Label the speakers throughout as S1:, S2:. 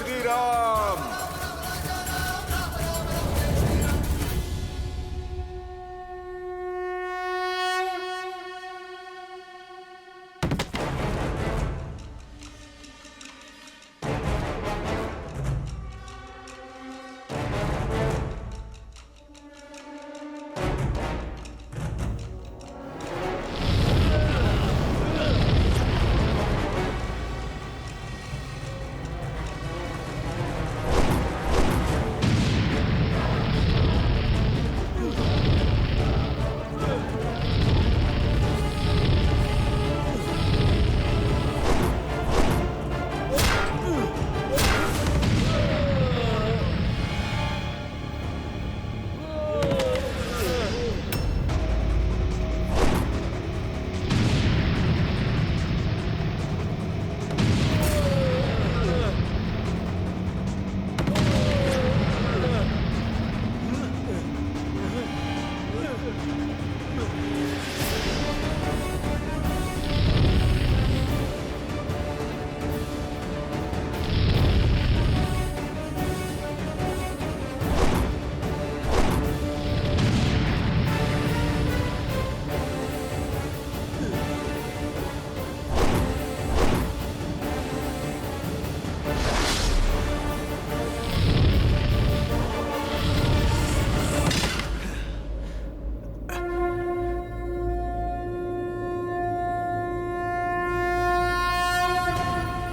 S1: श्री राम।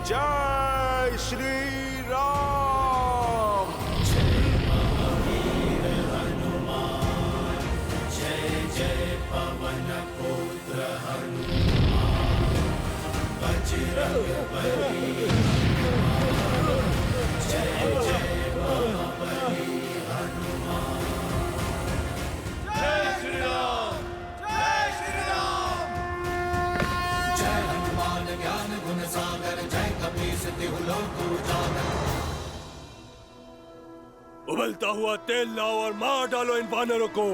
S1: जय श्री राम।
S2: जय महावीर हनुमान, जय जय पवन पुत्र हनुमान, बजरंग बली हनुमान, जय जय महाबली हनुमान। जय श्री राम, जय श्री राम। जय हनुमान ज्ञान गुण सागर, जय सिद्धि लोक उजागर।
S3: उबलता हुआ तेल लाओ और मार डालो इन वानरों को।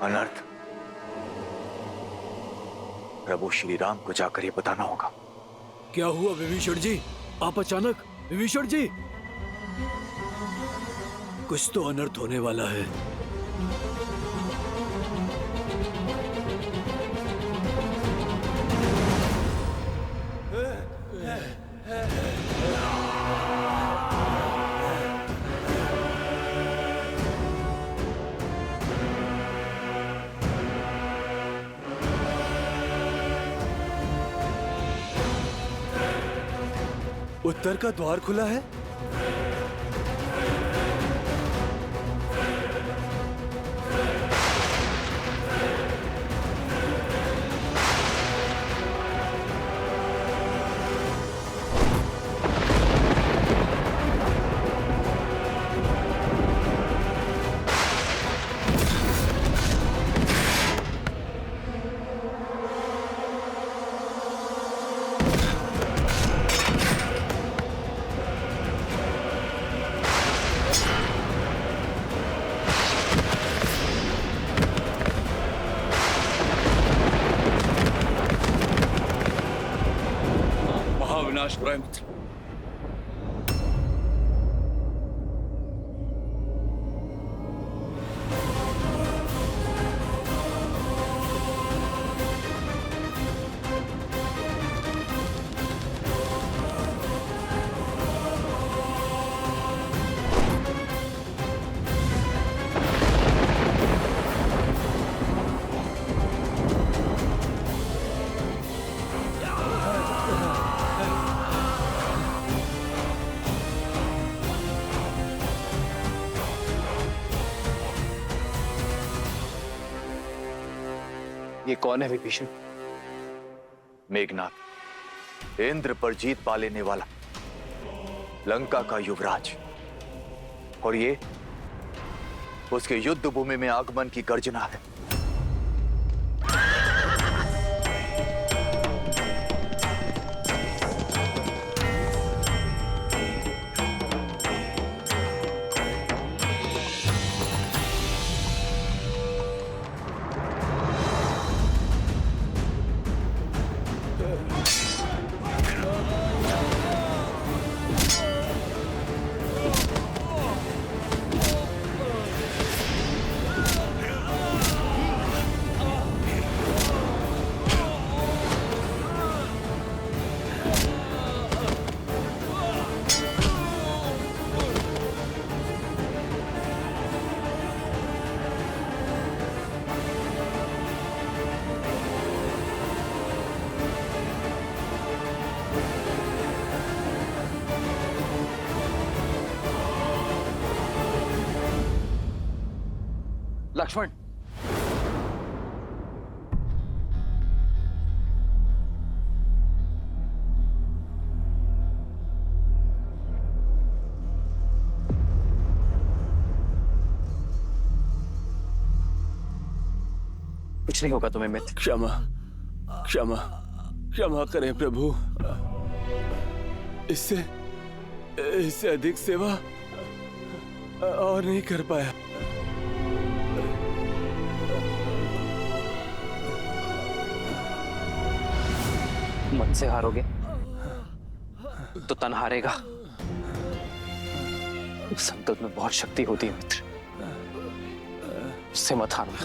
S4: अनर्थ, प्रभु श्री राम को जाकर ये बताना होगा।
S3: क्या हुआ विभीषण जी? आप अचानक? विभीषण जी, कुछ तो अनर्थ होने वाला है। उत्तर का द्वार खुला है।
S5: महाविनाश प्रायमित्र, ये कौन है विभीषण?
S4: मेघनाथ, इंद्र पर जीत पा लेने वाला लंका का युवराज। और ये उसके युद्ध भूमि में आगमन की गर्जना है।
S5: लक्ष्मण, कुछ नहीं होगा तुम्हें मित्र।
S3: क्षमा क्षमा क्षमा करें प्रभु। इससे इससे अधिक सेवा और नहीं कर पाया।
S5: मन से हारोगे तो तन हारेगा। संकल्प में बहुत शक्ति होती है मित्र, उससे मत हारना।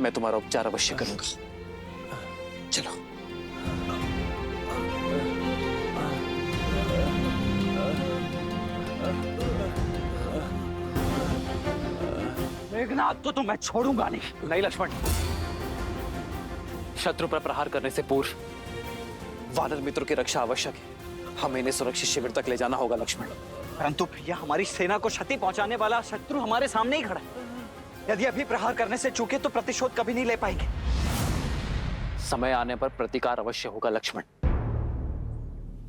S5: मैं तुम्हारा उपचार अवश्य करूंगा। चलो। मेघनाथ को तो मैं छोड़ूंगा नहीं। नहीं लक्ष्मण, शत्रु पर प्रहार करने से पूर्व वानर मित्रों की रक्षा आवश्यक है। हमें इन्हें सुरक्षित शिविर तक ले जाना होगा लक्ष्मण। परंतु भैया, हमारी सेना को क्षति पहुंचाने वाला शत्रु हमारे सामने ही खड़ा है। यदि अभी प्रहार करने से चूके तो प्रतिशोध कभी नहीं ले पाएंगे। समय आने पर प्रतिकार अवश्य होगा लक्ष्मण,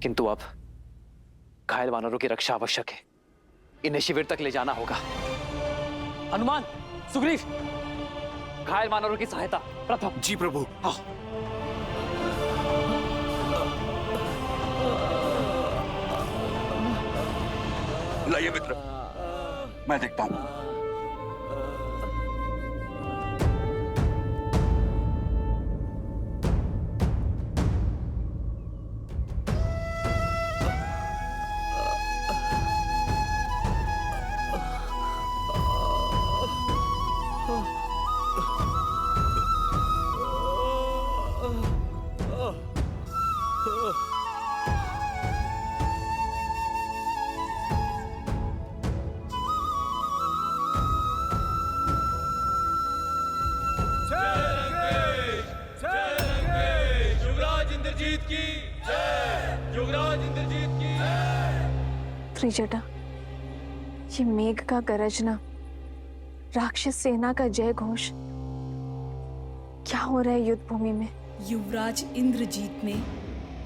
S5: किंतु अब घायल वानरों की रक्षा आवश्यक है। इन्हें शिविर तक ले जाना होगा। हनुमान, सुग्रीव, घायल वानरों की सहायता प्रथम।
S3: जी प्रभु।
S5: हाँ।
S4: लाइए मित्र, मैं देखता हूं।
S6: त्रिजटा, ये मेघ का गरजना, राक्षस सेना का जय घोष, क्या हो रहा है युद्ध भूमि में?
S7: युवराज इंद्रजीत ने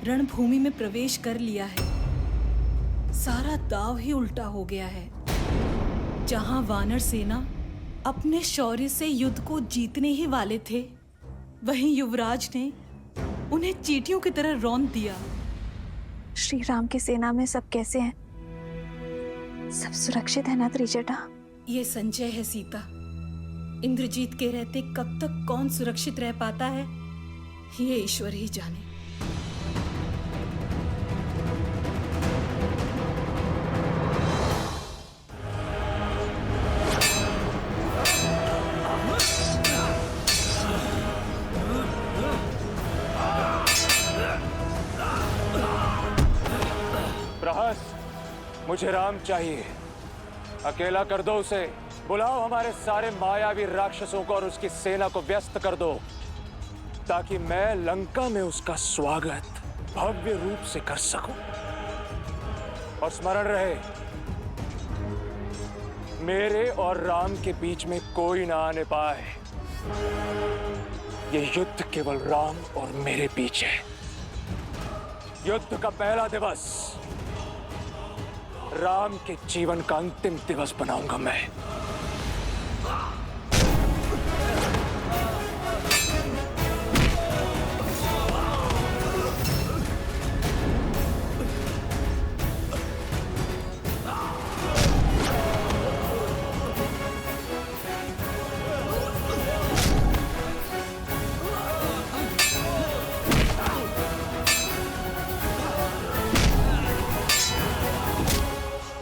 S7: रणभूमि में प्रवेश कर लिया है। सारा दाव ही उल्टा हो गया है। जहां वानर सेना अपने शौर्य से युद्ध को जीतने ही वाले थे, वहीं युवराज ने उन्हें चींटियों की तरह रौंद दिया।
S6: श्री राम की सेना में सब कैसे हैं? सब सुरक्षित है ना त्रिजटा?
S7: ये संचय है सीता। इंद्रजीत के रहते कब तक कौन सुरक्षित रह पाता है, ये ईश्वर ही जाने।
S8: प्रहस, मुझे राम चाहिए। अकेला कर दो उसे। बुलाओ हमारे सारे मायावी राक्षसों को और उसकी सेना को व्यस्त कर दो, ताकि मैं लंका में उसका स्वागत भव्य रूप से कर सकूं। और स्मरण रहे, मेरे और राम के बीच में कोई ना आने पाए। ये युद्ध केवल राम और मेरे बीच है। युद्ध का पहला दिवस राम के जीवन का अंतिम दिवस बनाऊंगा मैं।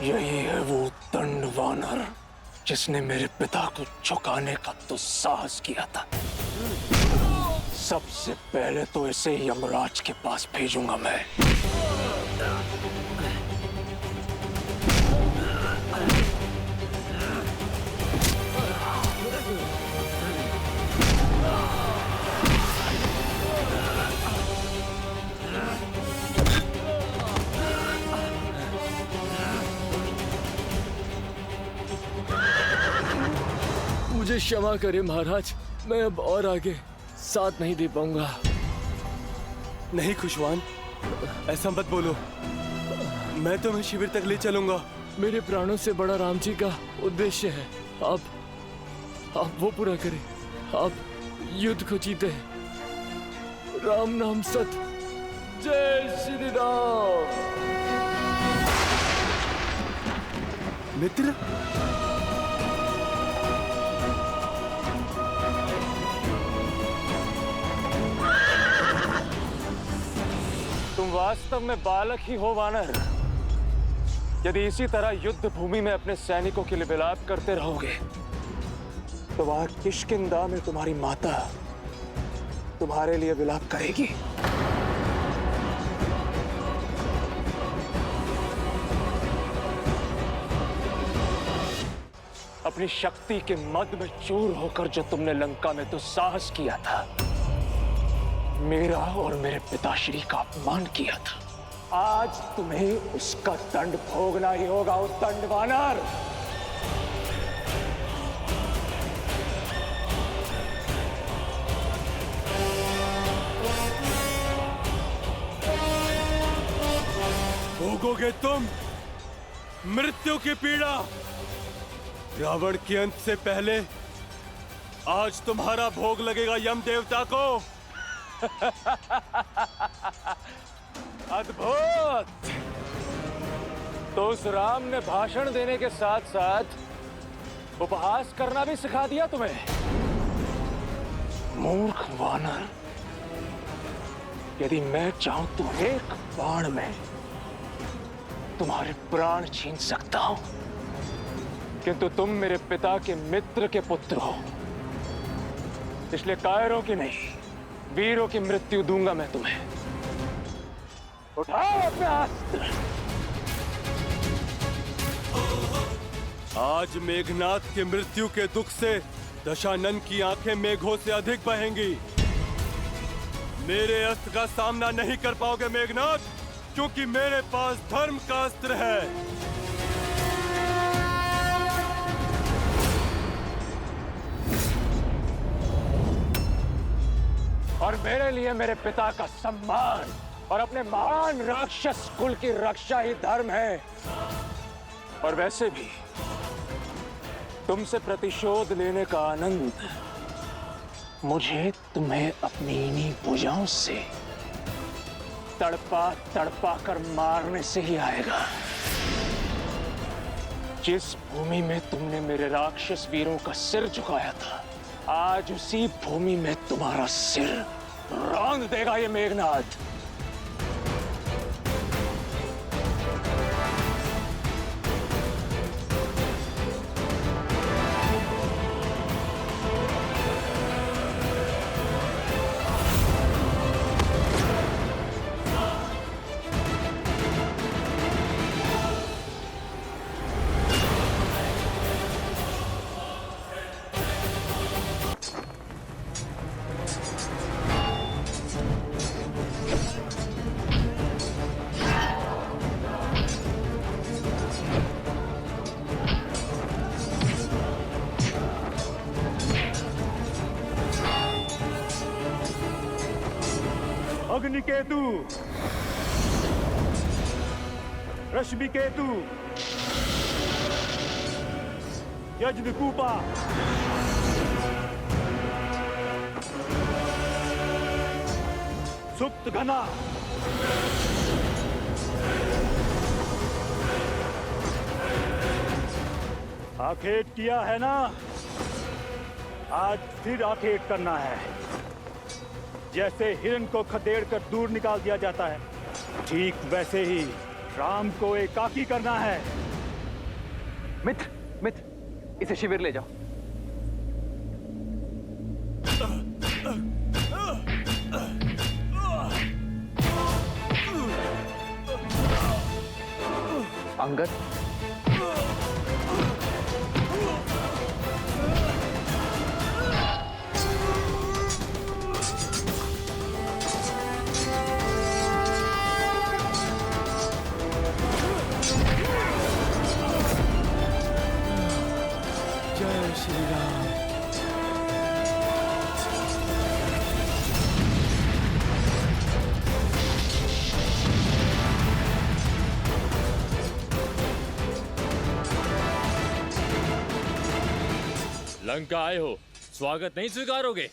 S8: यही है वो दंड वानर जिसने मेरे पिता को झुकाने का तो साहस किया था। सबसे पहले तो इसे यमराज के पास भेजूंगा मैं।
S3: मुझे क्षमा करें महाराज, मैं अब और आगे साथ नहीं दे पाऊंगा। नहीं खुशवान, ऐसा मत बोलो। मैं तुम्हें शिविर तक ले चलूंगा। मेरे प्राणों से बड़ा राम जी का उद्देश्य है। आप वो पूरा करें। आप युद्ध को जीते हैं। राम नाम सत्य। जय श्री राम। मित्र,
S8: तुम वास्तव में बालक ही हो वानर। यदि इसी तरह युद्ध भूमि में अपने सैनिकों के लिए विलाप करते रहोगे तो वहां किष्किंधा में तुम्हारी माता तुम्हारे लिए विलाप करेगी। अपनी शक्ति के मद में चूर होकर जो तुमने लंका में तो साहस किया था, मेरा और मेरे पिताश्री का अपमान किया था, आज तुम्हें उसका दंड भोगना ही होगा। उस दंड वानर,
S3: भोगोगे तुम मृत्यु की पीड़ा। रावण के अंत से पहले आज तुम्हारा भोग लगेगा यम देवता को।
S8: अद्भुत! तो उस राम ने भाषण देने के साथ साथ उपहास करना भी सिखा दिया तुम्हें। मूर्ख वानर, यदि मैं चाहूं तो एक बाण में तुम्हारे प्राण छीन सकता हूं, किंतु तुम मेरे पिता के मित्र के पुत्र हो, इसलिए कायरों की नहीं, वीरों की मृत्यु दूंगा मैं तुम्हें। उठाओ अपने अस्त्र।
S3: आज मेघनाथ की मृत्यु के दुख से दशानन की आंखें मेघों से अधिक बहेंगी। मेरे अस्त्र का सामना नहीं कर पाओगे मेघनाथ, क्योंकि मेरे पास धर्म का अस्त्र है।
S8: और मेरे लिए मेरे पिता का सम्मान और अपने महान राक्षस कुल की रक्षा ही धर्म है। और वैसे भी तुमसे प्रतिशोध लेने का आनंद मुझे तुम्हें अपनी इन्हीं भुजाओं से तड़पा तड़पा कर मारने से ही आएगा। जिस भूमि में तुमने मेरे राक्षस वीरों का सिर झुकाया था, आज उसी भूमि में तुम्हारा सिर रौंद देगा ये मेघनाथ।
S9: अग्निकेतु, रश्मिकेतु, यज्ञकूपा, सुप्त घना, आखेट किया है ना, आज फिर आखेट करना है। जैसे हिरण को खदेड़ कर दूर निकाल दिया जाता है, ठीक वैसे ही राम को एकाकी करना है।
S5: मित्र, मित्र, इसे शिविर ले जाओ। अंगद,
S3: जय श्री राम।
S8: लंका आए हो, स्वागत नहीं स्वीकारोगे?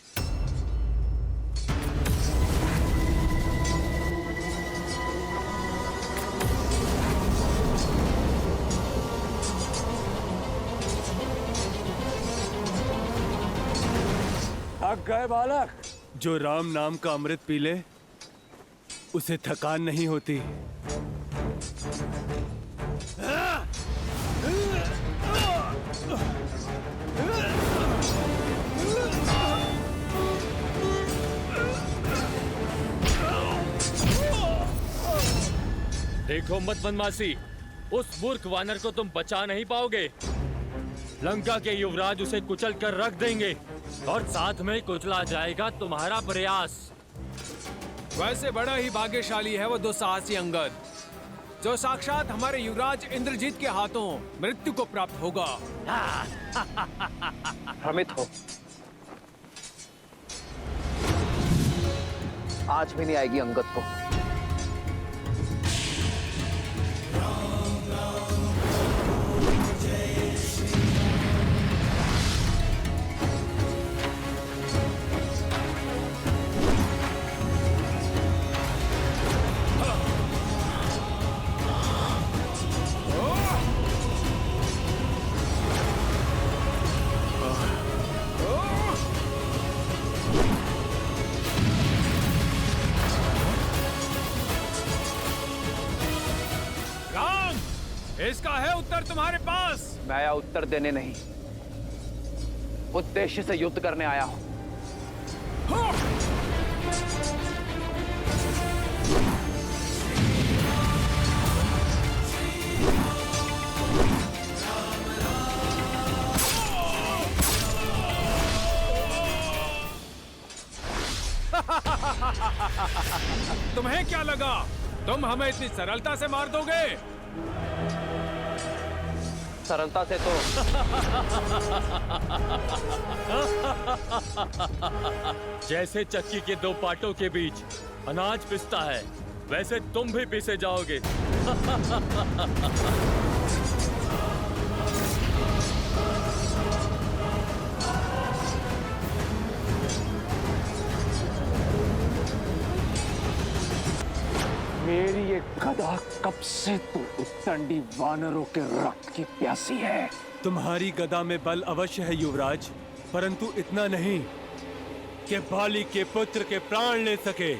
S8: थक गए बालक?
S3: जो राम नाम का अमृत पी ले, उसे थकान नहीं होती।
S8: देखो मत बदमाशी, उस मूर्ख वानर को तुम बचा नहीं पाओगे। लंका के युवराज उसे कुचल कर रख देंगे और साथ में कुचला जाएगा तुम्हारा प्रयास।
S10: वैसे बड़ा ही भाग्यशाली है वो दुस्साहसी अंगद, जो साक्षात हमारे युवराज इंद्रजीत के हाथों मृत्यु को प्राप्त होगा।
S5: भ्रमित हो, आज भी नहीं आएगी अंगद को।
S10: इसका है उत्तर तुम्हारे पास?
S5: मैं आया उत्तर देने नहीं, उद्देश्य से युद्ध करने आया हूं।
S10: तुम्हें क्या लगा तुम हमें इतनी सरलता से मार दोगे?
S5: सरलता से तो
S8: जैसे चक्की के दो पाटों के बीच अनाज पिसता है, वैसे तुम भी पिसे जाओगे।
S10: मेरी ये गदा कब से तो उद्दंडी वानरों के रक्त की प्यासी है।
S3: तुम्हारी गदा में बल अवश्य है युवराज, परंतु इतना नहीं कि बाली के पुत्र के प्राण ले सके।